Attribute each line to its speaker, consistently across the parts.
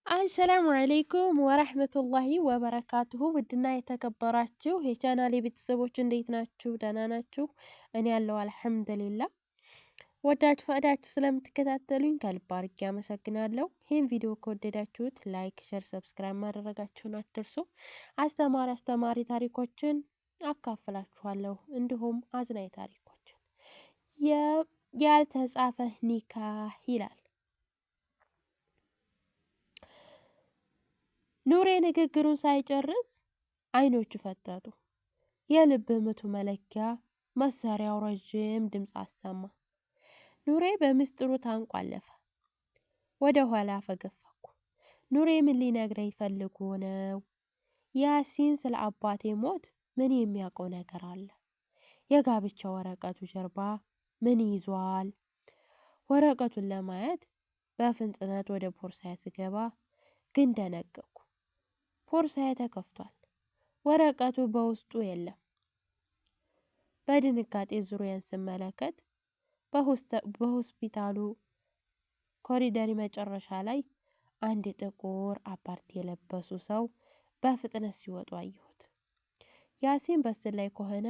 Speaker 1: አሰላሙ አለይኩም ወራህመቱላሂ ወበረካቱሁ። ውድና የተከበራችሁ የቻናሌ ቤተሰቦች እንዴት ናችሁ? ደህና ናችሁ? እኔ ያለው አልሐምዱሊላህ። ወዳችሁ ፈቅዳችሁ ስለምትከታተሉኝ ከልብ አድርጌ አመሰግናለሁ። ይህን ቪዲዮ ከወደዳችሁት ላይክ፣ ሸር፣ ሰብስክራይብ ማድረጋችሁን አትርሱ። አስተማሪ ታሪኮችን አካፍላችኋለሁ፣ እንዲሁም አዝናኝ ታሪኮችን። ያልተጻፈ ኒካህ ይላል። ኑሬ ንግግሩን ሳይጨርስ አይኖቹ ፈጠጡ። የልብ ምቱ መለኪያ መሳሪያው ረዥም ድምፅ አሰማ። ኑሬ በምስጢሩ ታንቋለፈ። ወደ ኋላ ፈገፈኩ። ኑሬ ምን ሊነግረኝ ፈልጎ ነው? ያሲን ስለ አባቴ ሞት ምን የሚያውቀው ነገር አለ? የጋብቻ ወረቀቱ ጀርባ ምን ይዟል? ወረቀቱን ለማየት በፍጥነት ወደ ቦርሳዬ ስገባ ግን ደነገጥኩ። ቦርሳዬ ተከፍቷል። ወረቀቱ በውስጡ የለም። በድንጋጤ ዙሪያን ስመለከት በሆስፒታሉ ኮሪደር መጨረሻ ላይ አንድ ጥቁር አፓርት የለበሱ ሰው በፍጥነት ሲወጡ አየሁት። ያሲን በስል ላይ ከሆነ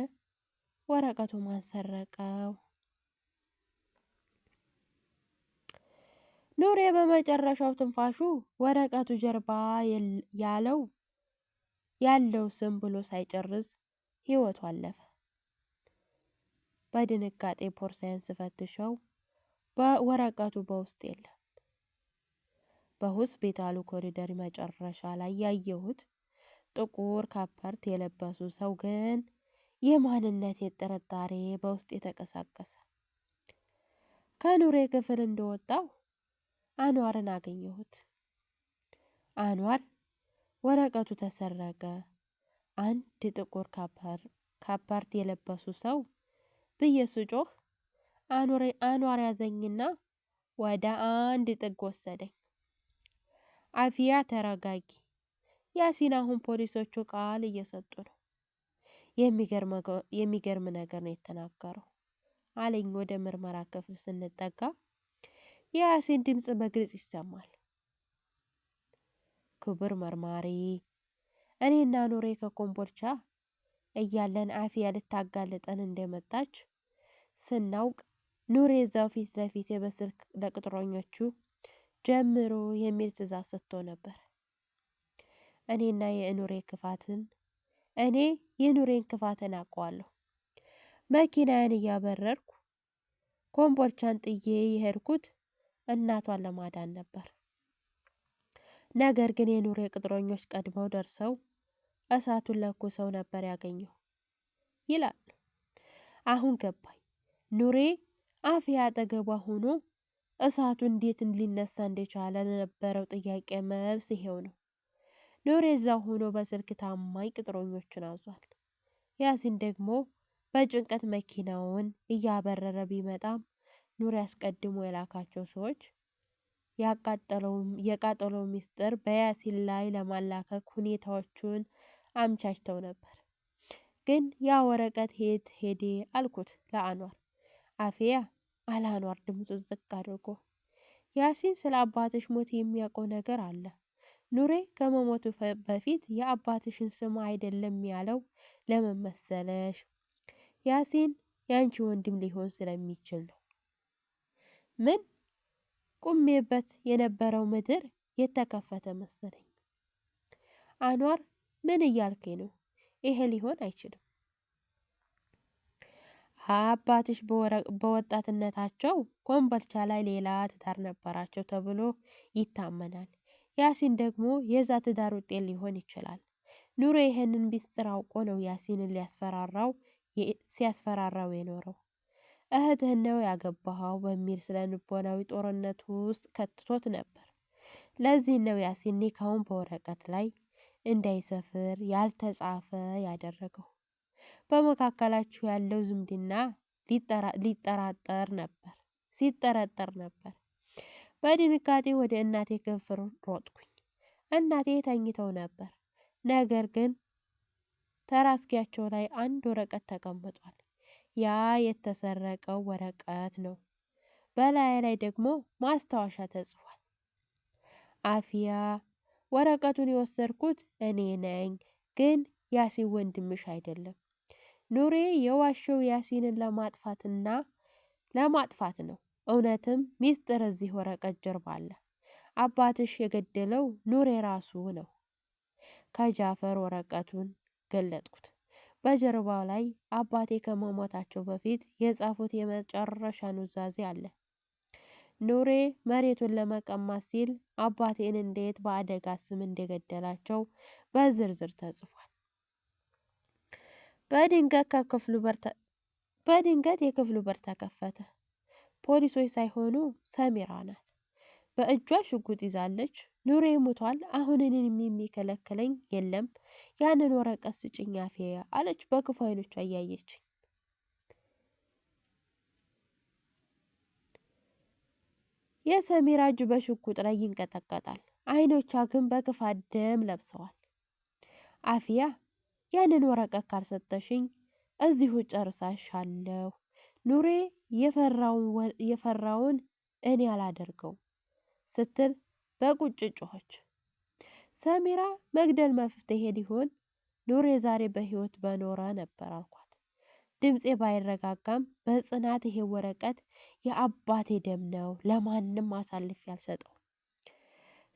Speaker 1: ወረቀቱ ማን ሰረቀው? ኑሬ በመጨረሻው ትንፋሹ ወረቀቱ ጀርባ ያለው ስም ብሎ ሳይጨርስ ህይወቱ አለፈ። በድንጋጤ ቦርሳዬን ስፈትሸው በወረቀቱ በውስጥ የለም። በሆስፒታሉ ኮሪደር መጨረሻ ላይ ያየሁት ጥቁር ካፖርት የለበሱ ሰው ግን የማንነቴ ጥርጣሬ በውስጥ የተቀሳቀሰ። ከኑሬ ክፍል እንደወጣው አንዋርን አገኘሁት። አንዋር ወረቀቱ ተሰረቀ፣ አንድ ጥቁር ካፖርት የለበሱ ሰው ብዬ ስጮህ አንዋር ያዘኝና ወደ አንድ ጥግ ወሰደኝ። አፊያ ተረጋጊ፣ ያሲን አሁን ፖሊሶቹ ቃል እየሰጡ ነው። የሚገርም ነገር ነው የተናገረው አለኝ። ወደ ምርመራ ክፍል ስንጠጋ የያሲን ድምፅ በግልጽ ይሰማል። ክቡር መርማሪ፣ እኔና ኑሬ ከኮምቦልቻ እያለን አፊያ ልታጋልጠን እንደመጣች ስናውቅ ኑሬ እዛው ፊት ለፊት በስልክ ለቅጥረኞቹ ጀምሮ የሚል ትዕዛዝ ሰጥቶ ነበር። እኔ የኑሬን ክፋትን አውቀዋለሁ። መኪናዬን እያበረርኩ ኮምቦልቻን ጥዬ የሄድኩት እናቷን ለማዳን ነበር። ነገር ግን የኑሬ ቅጥረኞች ቀድመው ደርሰው እሳቱን ለኩሰው ነበር ያገኘው ይላል። አሁን ገባኝ። ኑሬ አፊያ አጠገቧ ሆኖ እሳቱ እንዴት ሊነሳ እንደቻለ ለነበረው ጥያቄ መልስ ይሄው ነው። ኑሬ እዛው ሆኖ በስልክ ታማኝ ቅጥረኞቹን አዟል። ያሲን ደግሞ በጭንቀት መኪናውን እያበረረ ቢመጣም ኑሬ አስቀድሞ የላካቸው ሰዎች የቃጠለው ሚስጥር በያሲን ላይ ለማላከክ ሁኔታዎቹን አመቻችተው ነበር። ግን ያ ወረቀት የት ሄደ አልኩት ለአንዋር። አፊያ አለ አንዋር ድምፁን ዝቅ አድርጎ። ያሲን ስለ አባትሽ ሞት የሚያውቀው ነገር አለ። ኑሬ ከመሞቱ በፊት የአባትሽን ስም አይደለም ያለው ለምን መሰለሽ? ያሲን ያንቺ ወንድም ሊሆን ስለሚችል ነው። ምን? ቁሜበት የነበረው ምድር የተከፈተ መሰለኝ። አንዋር ምን እያልከኝ ነው? ይሄ ሊሆን አይችልም። አባትሽ በወጣትነታቸው ኮምቦልቻ ላይ ሌላ ትዳር ነበራቸው ተብሎ ይታመናል። ያሲን ደግሞ የዛ ትዳር ውጤት ሊሆን ይችላል። ኑሮ ይሄንን ሚስጥር አውቆ ነው ያሲንን ሲያስፈራራው የኖረው። እህትህን ነው ያገባኸው በሚል ስለ ልቦናዊ ጦርነት ውስጥ ከትቶት ነበር። ለዚህ ነው ያሲን ኒካውን በወረቀት ላይ እንዳይሰፍር ያልተጻፈ ያደረገው። በመካከላችሁ ያለው ዝምድና ሲጠረጠር ነበር። በድንጋጤ ወደ እናቴ ክፍል ሮጥኩኝ። እናቴ ተኝተው ነበር። ነገር ግን ተራስጌያቸው ላይ አንድ ወረቀት ተቀምጧል። ያ የተሰረቀው ወረቀት ነው። በላይ ላይ ደግሞ ማስታወሻ ተጽፏል። አፊያ ወረቀቱን የወሰድኩት እኔ ነኝ፣ ግን ያሲን ወንድምሽ አይደለም። ኑሬ የዋሸው ያሲንን ለማጥፋት ነው። እውነትም ሚስጥር እዚህ ወረቀት ጀርባ አለ። አባትሽ የገደለው ኑሬ ራሱ ነው። ከጃፈር ወረቀቱን ገለጥኩት። በጀርባው ላይ አባቴ ከመሞታቸው በፊት የጻፉት የመጨረሻ ኑዛዜ አለ። ኑሬ መሬቱን ለመቀማት ሲል አባቴን እንዴት በአደጋ ስም እንደገደላቸው በዝርዝር ተጽፏል። በድንገት የክፍሉ በር ተከፈተ። ፖሊሶች ሳይሆኑ ሰሚራ ናት። በእጇ ሽጉጥ ይዛለች። ኑሬ ሙቷል። አሁን እኔን የሚከለክለኝ የለም። ያንን ወረቀት ስጭኝ አፌያ አለች በክፉ አይኖቿ እያየችኝ። የሰሚራ እጅ በሽጉጥ ላይ ይንቀጠቀጣል። አይኖቿ ግን በክፋት ደም ለብሰዋል። አፊያ ያንን ወረቀት ካልሰጠሽኝ እዚሁ ጨርሳሻለሁ። ኑሬ የፈራውን እኔ አላደርገው ስትል በቁጭት ጮኸች። ሰሚራ መግደል መፍትሄ ሊሆን ኑሬ ዛሬ በህይወት በኖረ ነበር አልኳት። ድምፄ ባይረጋጋም በጽናት ይሄ ወረቀት የአባቴ ደም ነው፣ ለማንም አሳልፌ አልሰጠው።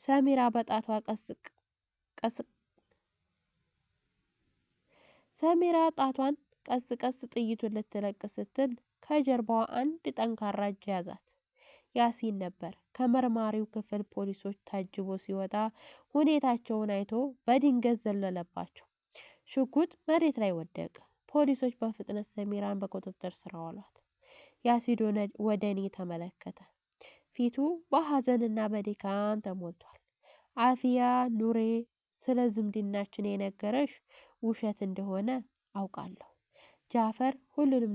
Speaker 1: ሰሚራ በጣቷ ሰሚራ ጣቷን ቀስ ቀስ ጥይቱን ልትለቅ ስትል ከጀርባዋ አንድ ጠንካራ እጅ ያዛት። ያሲን ነበር። ከመርማሪው ክፍል ፖሊሶች ታጅቦ ሲወጣ ሁኔታቸውን አይቶ በድንገት ዘለለባቸው። ሽጉጥ መሬት ላይ ወደቀ። ፖሊሶች በፍጥነት ሰሚራን በቁጥጥር ስር አዋሏት። ያሲን ወደ እኔ ተመለከተ። ፊቱ በሐዘንና በድካም ተሞልቷል። አፊያ ኑሬ ስለ ዝምድናችን የነገረሽ ውሸት እንደሆነ አውቃለሁ። ጃፈር ሁሉንም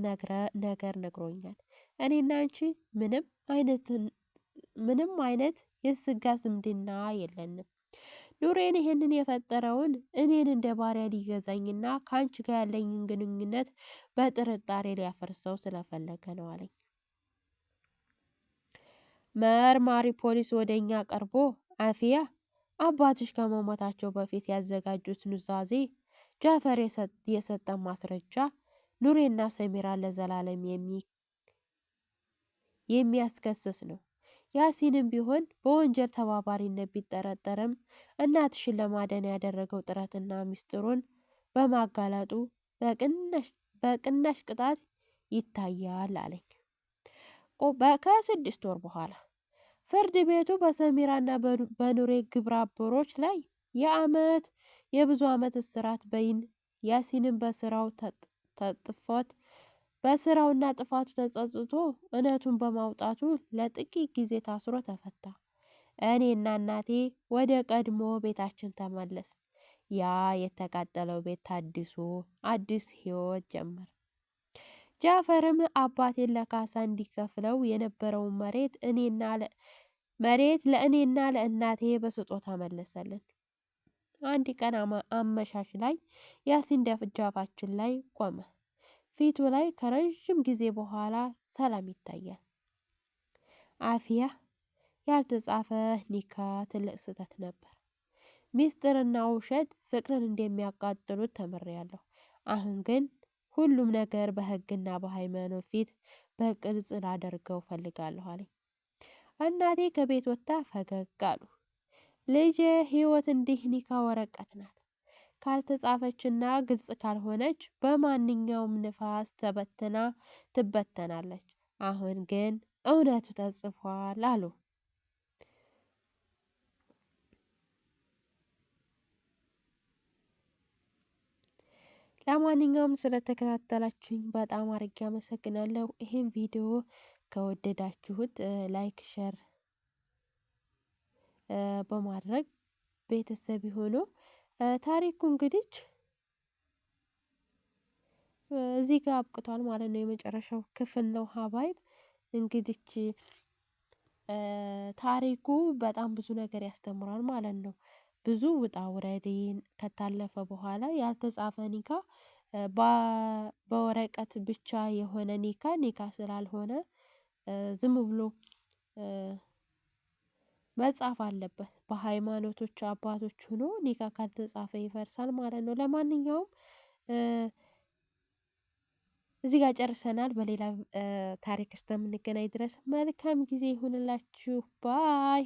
Speaker 1: ነገር ነግሮኛል። እኔና አንቺ ምንም አይነት የስጋ ዝምድና የለንም። ኑሬን ይሄንን የፈጠረውን እኔን እንደ ባሪያ ሊገዛኝና ከአንቺ ጋር ያለኝን ግንኙነት በጥርጣሬ ሊያፈርሰው ስለፈለገ ነው አለኝ። መርማሪ ፖሊስ ወደ እኛ ቀርቦ አፊያ አባትሽ ከመሞታቸው በፊት ያዘጋጁት ኑዛዜ ጃፈር የሰጠን ማስረጃ ኑሬና ሰሚራ ለዘላለም የሚያስከስስ ነው። ያሲንም ቢሆን በወንጀል ተባባሪነት ቢጠረጠርም እናትሽን ለማዳን ያደረገው ጥረትና ሚስጥሩን በማጋለጡ በቅናሽ ቅጣት ይታያል አለኝ። ከ6 ወር በኋላ ፍርድ ቤቱ በሰሚራና በኑሬ ግብረ አበሮች ላይ የብዙ ዓመት እስራት በይን ያሲንን በስራውና ጥፋቱ ተጸጽቶ እውነቱን በማውጣቱ ለጥቂት ጊዜ ታስሮ ተፈታ። እኔና እናቴ ወደ ቀድሞ ቤታችን ተመለስ። ያ የተቃጠለው ቤት ታድሶ አዲስ ህይወት ጀመር። ጃፈርም አባቴን ለካሳ እንዲከፍለው የነበረውን መሬት ለእኔና ለእናቴ በስጦታ መለሰልን። አንድ ቀን አመሻሽ ላይ ያሲን ደጃፋችን ላይ ቆመ። ፊቱ ላይ ከረዥም ጊዜ በኋላ ሰላም ይታያል። አፊያ ያልተጻፈ ኒካ ትልቅ ስህተት ነበር። ሚስጥርና ውሸት ፍቅርን እንደሚያቃጥሉት ተምሬያለሁ። አሁን ግን ሁሉም ነገር በህግና በሃይማኖት ፊት በግልጽ ላደርገው ፈልጋለሁ አለኝ። እናቴ ከቤት ወጥታ ፈገግ አሉ። ልጄ ህይወት እንዲህ ኒካ ወረቀት ናት። ካልተጻፈችና ግልጽ ካልሆነች በማንኛውም ንፋስ ትበተናለች። አሁን ግን እውነቱ ተጽፏል አሉ። ለማንኛውም ስለተከታተላችሁኝ በጣም አድርጌ አመሰግናለሁ። ይህን ቪዲዮ ከወደዳችሁት ላይክ፣ ሸር በማድረግ ቤተሰብ ይሁኑ። ታሪኩ እንግዲህ እዚህ ጋር አብቅቷል ማለት ነው። የመጨረሻው ክፍል ነው ሀባይብ እንግዲህ ታሪኩ በጣም ብዙ ነገር ያስተምራል ማለት ነው። ብዙ ውጣ ውረድን ከታለፈ በኋላ ያልተጻፈ ኒካ በወረቀት ብቻ የሆነ ኒካ ስላልሆነ ዝም ብሎ መጻፍ አለበት። በሃይማኖቶች አባቶች ሆኖ ኒካ ካልተጻፈ ይፈርሳል ማለት ነው። ለማንኛውም እዚህ ጋር ጨርሰናል። በሌላ ታሪክ እስከምንገናኝ ድረስ መልካም ጊዜ ይሁንላችሁ። ባይ